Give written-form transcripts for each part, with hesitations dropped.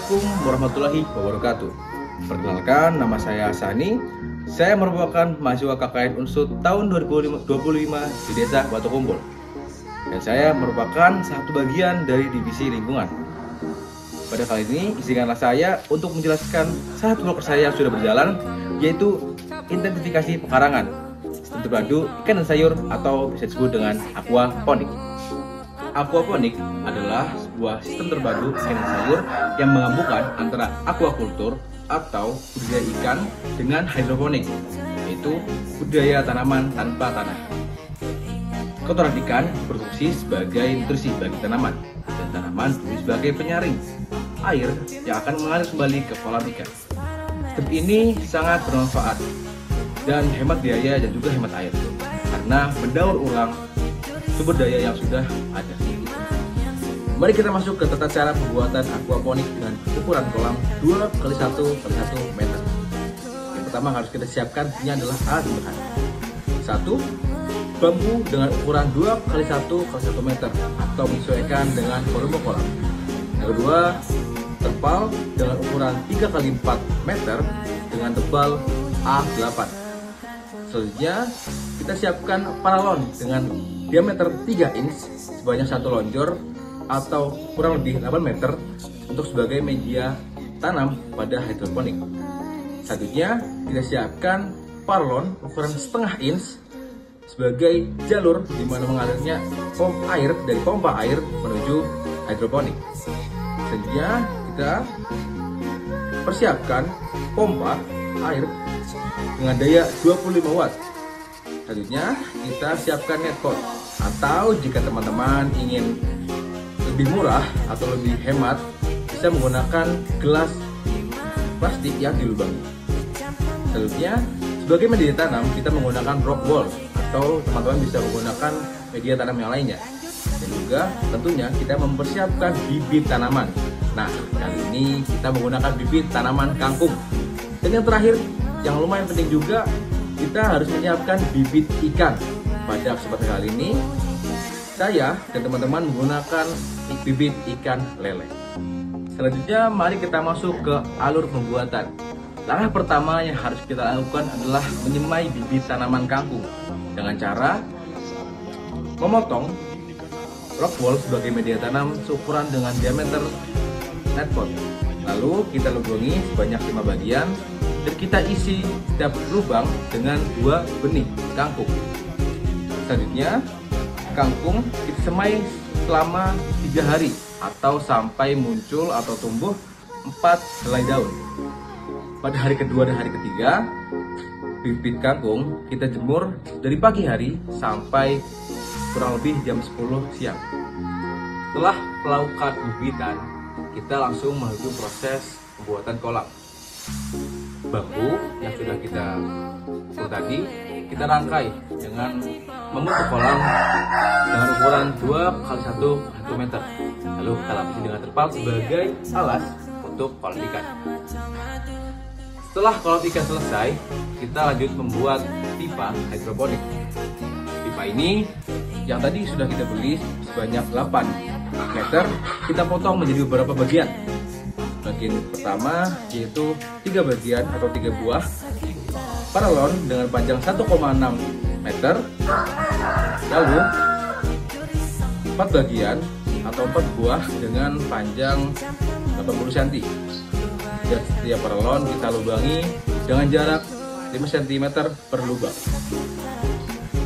Assalamualaikum warahmatullahi wabarakatuh. Perkenalkan, nama saya Sani. Saya merupakan mahasiswa KKN Unsud tahun 2025 di Desa Batu Kumpul. Dan saya merupakan satu bagian dari divisi lingkungan. Pada kali ini, izinkanlah saya untuk menjelaskan satu proker saya yang sudah berjalan, yaitu intensifikasi pekarangan sistem terpadu ikan dan sayur atau bisa disebut dengan aquaponik. Aquaponik adalah sebuah sistem terpadu ikan dan sayur yang menggabungkan antara aquakultur atau budidaya ikan dengan hidroponik, yaitu budidaya tanaman tanpa tanah. Kotoran ikan berfungsi sebagai nutrisi bagi tanaman, dan tanaman berfungsi sebagai penyaring air yang akan mengalir kembali ke kolam ikan. Sistem ini sangat bermanfaat dan hemat biaya dan juga hemat air, karena mendaur ulang sumber daya yang sudah ada. Mari kita masuk ke tata cara pembuatan aquaponik dengan ukuran kolam 2x1x1 meter. Yang pertama harus kita siapkan ini adalah alat bahan. 1. Bambu dengan ukuran 2x1x1 meter atau menyesuaikan dengan volume kolam. Yang kedua, terpal dengan ukuran 3x4 meter dengan tebal A8. Selanjutnya, kita siapkan paralon dengan diameter 3 inch sebanyak 1 lonjor atau kurang lebih 8 meter untuk sebagai media tanam pada hidroponik. Selanjutnya, kita siapkan paralon ukuran setengah inch sebagai jalur di mana mengalirnya air dari pompa air menuju hidroponik. Selanjutnya, kita persiapkan pompa air dengan daya 25 watt. Selanjutnya, kita siapkan netpot, atau jika teman-teman ingin lebih murah atau lebih hemat, bisa menggunakan gelas plastik yang dilubangi. Selanjutnya, sebagai media tanam, kita menggunakan rock wool, atau teman-teman bisa menggunakan media tanam yang lainnya. Dan juga tentunya kita mempersiapkan bibit tanaman. Nah, kali ini kita menggunakan bibit tanaman kangkung. Dan yang terakhir, yang lumayan penting juga, kita harus menyiapkan bibit ikan. Pada kesempatan kali ini, saya dan teman-teman menggunakan bibit ikan lele. Selanjutnya, mari kita masuk ke alur pembuatan. Langkah pertama yang harus kita lakukan adalah menyemai bibit tanaman kangkung dengan cara memotong rock wool sebagai media tanam seukuran dengan diameter netpot. Lalu kita lubangi sebanyak 5 bagian dan kita isi setiap lubang dengan 2 benih kangkung. Selanjutnya, kangkung kita semai selama 3 hari atau sampai muncul atau tumbuh 4 helai daun. Pada hari kedua dan hari ketiga, bibit kangkung kita jemur dari pagi hari sampai kurang lebih jam 10 siang. Setelah melakukan bibitan, kita langsung menuju proses pembuatan kolam. Bambu yang sudah kita buat tadi, kita rangkai dengan membentuk kolam dengan ukuran 2x1 meter. Lalu kita lapisi dengan terpal sebagai alas untuk kolam ikan. Setelah kolam ikan selesai, kita lanjut membuat pipa hidroponik. Pipa ini yang tadi sudah kita beli sebanyak 8 meter, kita potong menjadi beberapa bagian. Bagian pertama yaitu 3 bagian atau 3 buah paralon dengan panjang 1,6 meter, lalu 4 bagian atau 4 buah dengan panjang 80 cm. Dan setiap paralon kita lubangi dengan jarak 5 cm per lubang.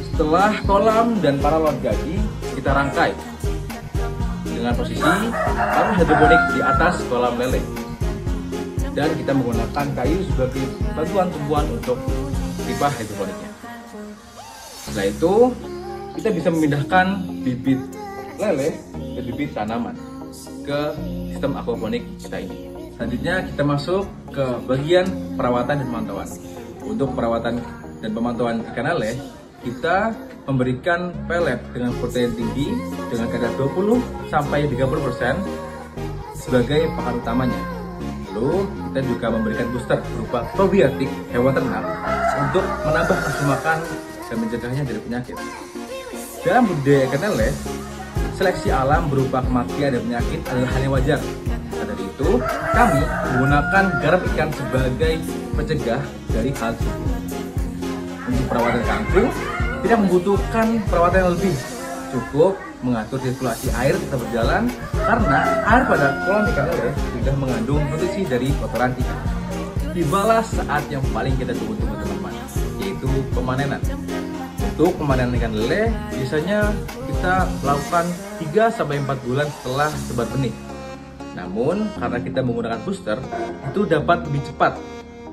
Setelah kolam dan paralon jadi, kita rangkai dengan posisi paralon hidroponik di atas kolam lele. Dan kita menggunakan kayu sebagai bantuan tumpuan untuk pipa hidroponiknya. Setelah itu, kita bisa memindahkan bibit lele ke bibit tanaman ke sistem aquaponik kita ini. Selanjutnya kita masuk ke bagian perawatan dan pemantauan. Untuk perawatan dan pemantauan ikan lele, kita memberikan pelet dengan protein tinggi dengan kadar 20-30% sebagai pakan utamanya. Lalu kita juga memberikan booster berupa probiotik hewan ternak untuk menambah nafsu makan dan mencegahnya dari penyakit. Dalam budidaya ikan lele, seleksi alam berupa kematian dan penyakit adalah hal yang wajar. dari itu, kami menggunakan garam ikan sebagai pencegah dari hal tersebut. Untuk perawatan kangkung, tidak membutuhkan perawatan yang lebih. Cukup mengatur sirkulasi air tetap berjalan, karena air pada kolam ikan lele sudah mengandung nutrisi dari kotoran ikan. Tibalah saat yang paling kita tunggu-tunggu teman-teman, yaitu pemanenan. Untuk pemanenan ikan lele, biasanya kita lakukan 3-4 bulan setelah sebar benih. Namun, karena kita menggunakan booster, itu dapat lebih cepat,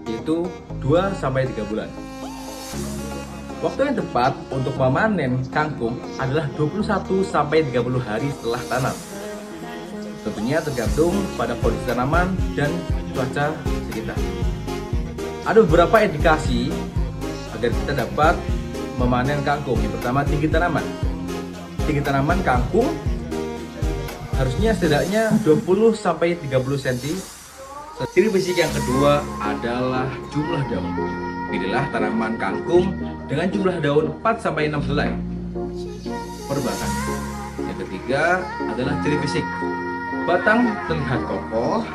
yaitu 2-3 bulan. Waktu yang tepat untuk memanen kangkung adalah 21-30 hari setelah tanam. Tentunya tergantung pada kondisi tanaman dan cuaca sekitar. Ada beberapa indikasi agar kita dapat memanen kangkung. Yang pertama, tinggi tanaman. Tinggi tanaman kangkung harusnya setidaknya 20-30 cm. Ciri fisik yang kedua adalah jumlah daun. Pilihlah tanaman kangkung dengan jumlah daun 4-6 helai per batang. Yang ketiga adalah ciri fisik. Batang terlihat kokoh,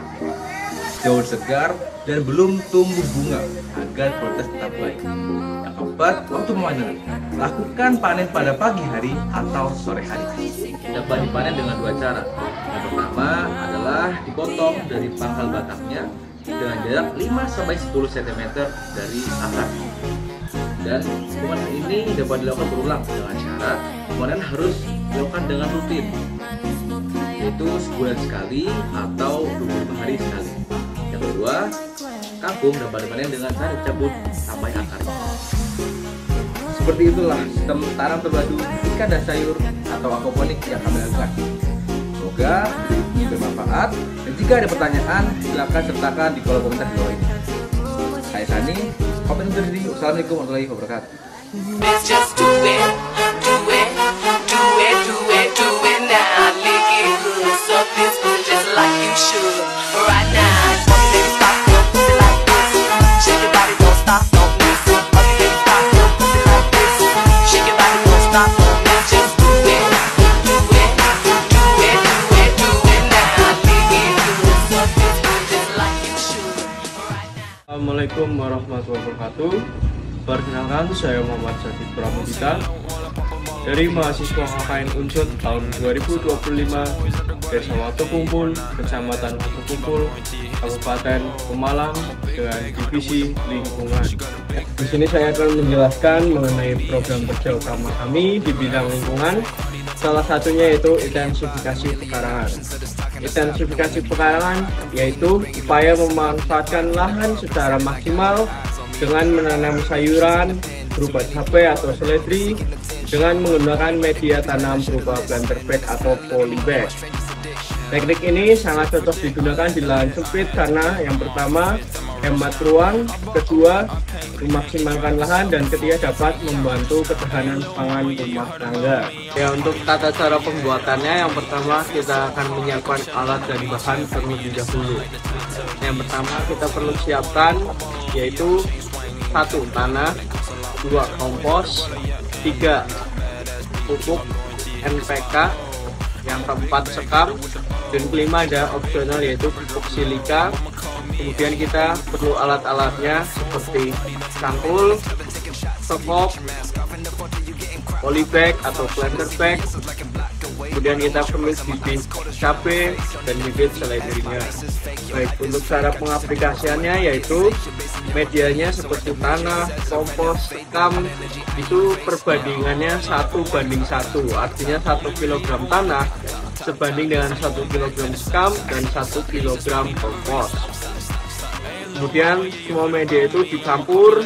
daun segar, dan belum tumbuh bunga agar kualitas tetap baik. Yang keempat, waktu pemanenan. Lakukan panen pada pagi hari atau sore hari. Dapat dipanen dengan 2 cara. Yang pertama adalah dipotong dari pangkal batangnya dengan jarak 5-10 cm dari akar. Dan pemanen ini dapat dilakukan berulang dengan syarat pemanen harus dilakukan dengan rutin, yaitu sebulan sekali atau 25 hari sekali. Yang kedua, kangkung dapat dipanen dengan cara dicabut sampai akarnya. Seperti itulah sistem tanam terpadu ikan dan sayur atau aquaponik yang kami lakukan. Semoga ini bermanfaat, dan jika ada pertanyaan silakan sertakan di kolom komentar di bawah ini. Saya Sani, pamit undur diri. Wassalamualaikum warahmatullahi wabarakatuh. Just do it, do it, do it, do it, do it now. Lick it good, suck this food just like you should. Right now, baby, stop your pussy like this. Shake your body, don't stop, don't miss. Baby, stop your pussy like this. Shake your body, don't stop, don't miss. Just do it, do it, do it, do it, do it now. Lick it good, suck this food just like you should. Right now. Assalamualaikum warahmatullahi wabarakatuh. Perkenalkan, saya Muhammad Syafid Pramudita dari mahasiswa KKN Unsut tahun 2025, Desa Watukumpul, Kecamatan Watukumpul, Kabupaten Pemalang, dengan divisi lingkungan. Di sini saya akan menjelaskan mengenai program kerja utama kami di bidang lingkungan. Salah satunya yaitu intensifikasi pekarangan. Intensifikasi pekarangan yaitu upaya memanfaatkan lahan secara maksimal dengan menanam sayuran berupa cabai atau seledri dengan menggunakan media tanam berupa planter bag atau polybag. Teknik ini sangat cocok digunakan di lahan sempit karena yang pertama hemat ruang, kedua memaksimalkan lahan, dan ketiga dapat membantu ketahanan pangan rumah tangga. Ya, untuk tata cara pembuatannya, yang pertama kita akan menyiapkan alat dan bahan terlebih dahulu. Yang pertama kita perlu siapkan yaitu 1. Tanah, 2. Kompos, 3. Pupuk NPK, yang keempat sekam, dan kelima ada opsional yaitu pupuk silika. Kemudian kita perlu alat-alatnya seperti cangkul, sekop, polybag atau planter bag. Kemudian kita perlu bibit cabai dan bibit seledrinya. Baik, untuk cara pengaplikasiannya yaitu medianya seperti tanah, kompos, sekam, itu perbandingannya 1:1, artinya 1 kg tanah sebanding dengan 1 kg sekam dan 1 kg kompos. Kemudian semua media itu dicampur.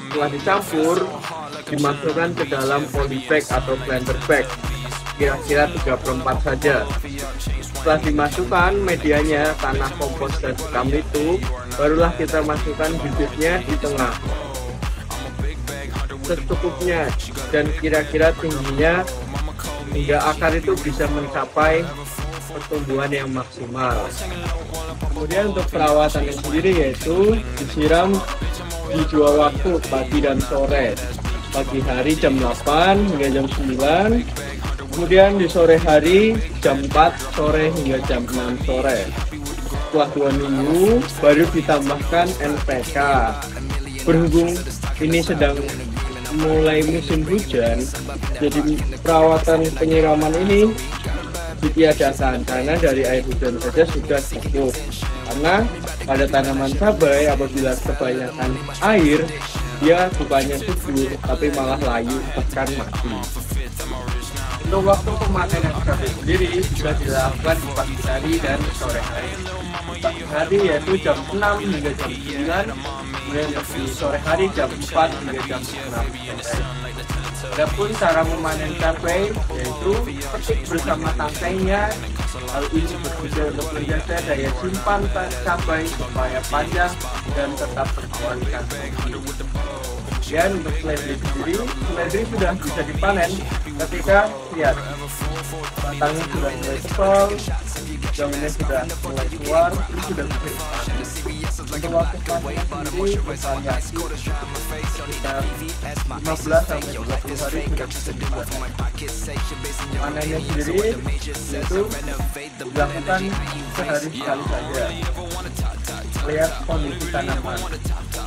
Setelah dicampur, dimasukkan ke dalam polybag atau planter bag, kira-kira 3/4 saja. Setelah dimasukkan medianya, tanah, kompos, dan sekam itu, barulah kita masukkan bibitnya di tengah secukupnya dan kira-kira tingginya hingga akar itu bisa mencapai pertumbuhan yang maksimal. Kemudian untuk perawatannya sendiri yaitu disiram di 2 waktu, pagi dan sore. Pagi hari jam 8 hingga jam 9, Kemudian di sore hari jam 4 sore hingga jam 6 sore. Setelah 2 minggu baru ditambahkan NPK. Berhubung ini sedang mulai musim hujan, jadi perawatan penyiraman ini ditiadakan karena dari air hujan saja sudah cukup. Karena pada tanaman cabai apabila kebanyakan air, dia bukannya subur tapi malah layu bahkan mati. Untuk waktu pemanenan cabai sendiri juga dilakukan di pagi hari dan sore hari. Pagi hari yaitu jam 6 hingga jam 9, kemudian di sore hari jam 4 hingga jam 6 sore. Adapun cara memanen cabai yaitu petik bersama tangkainya. Hal ini berguna untuk menjaga daya simpan cabai supaya panjang dan tetap berkualitas. Dan untuk seledri sendiri, seledri sudah bisa dipanen ketika lihat batangnya sudah mulai tebal, daunnya sudah mulai keluar, ini sudah bisa dipanen. Untuk waktu panen sendiri bervariasi sekitar 15 sampai 20 hari sudah bisa dipanen. Panennya sendiri yaitu dilakukan sehari sekali saja. Lihat kondisi tanaman.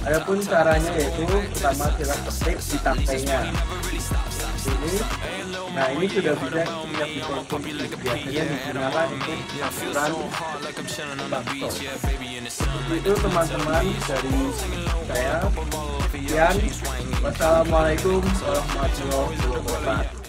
Adapun caranya yaitu pertama kita petik di tangkainya. Ini sudah bisa dikonsumsi. Biasanya digunakan untuk ukuran bakso. Itu teman-teman dari saya. Sekian. Wassalamualaikum warahmatullahi wabarakatuh.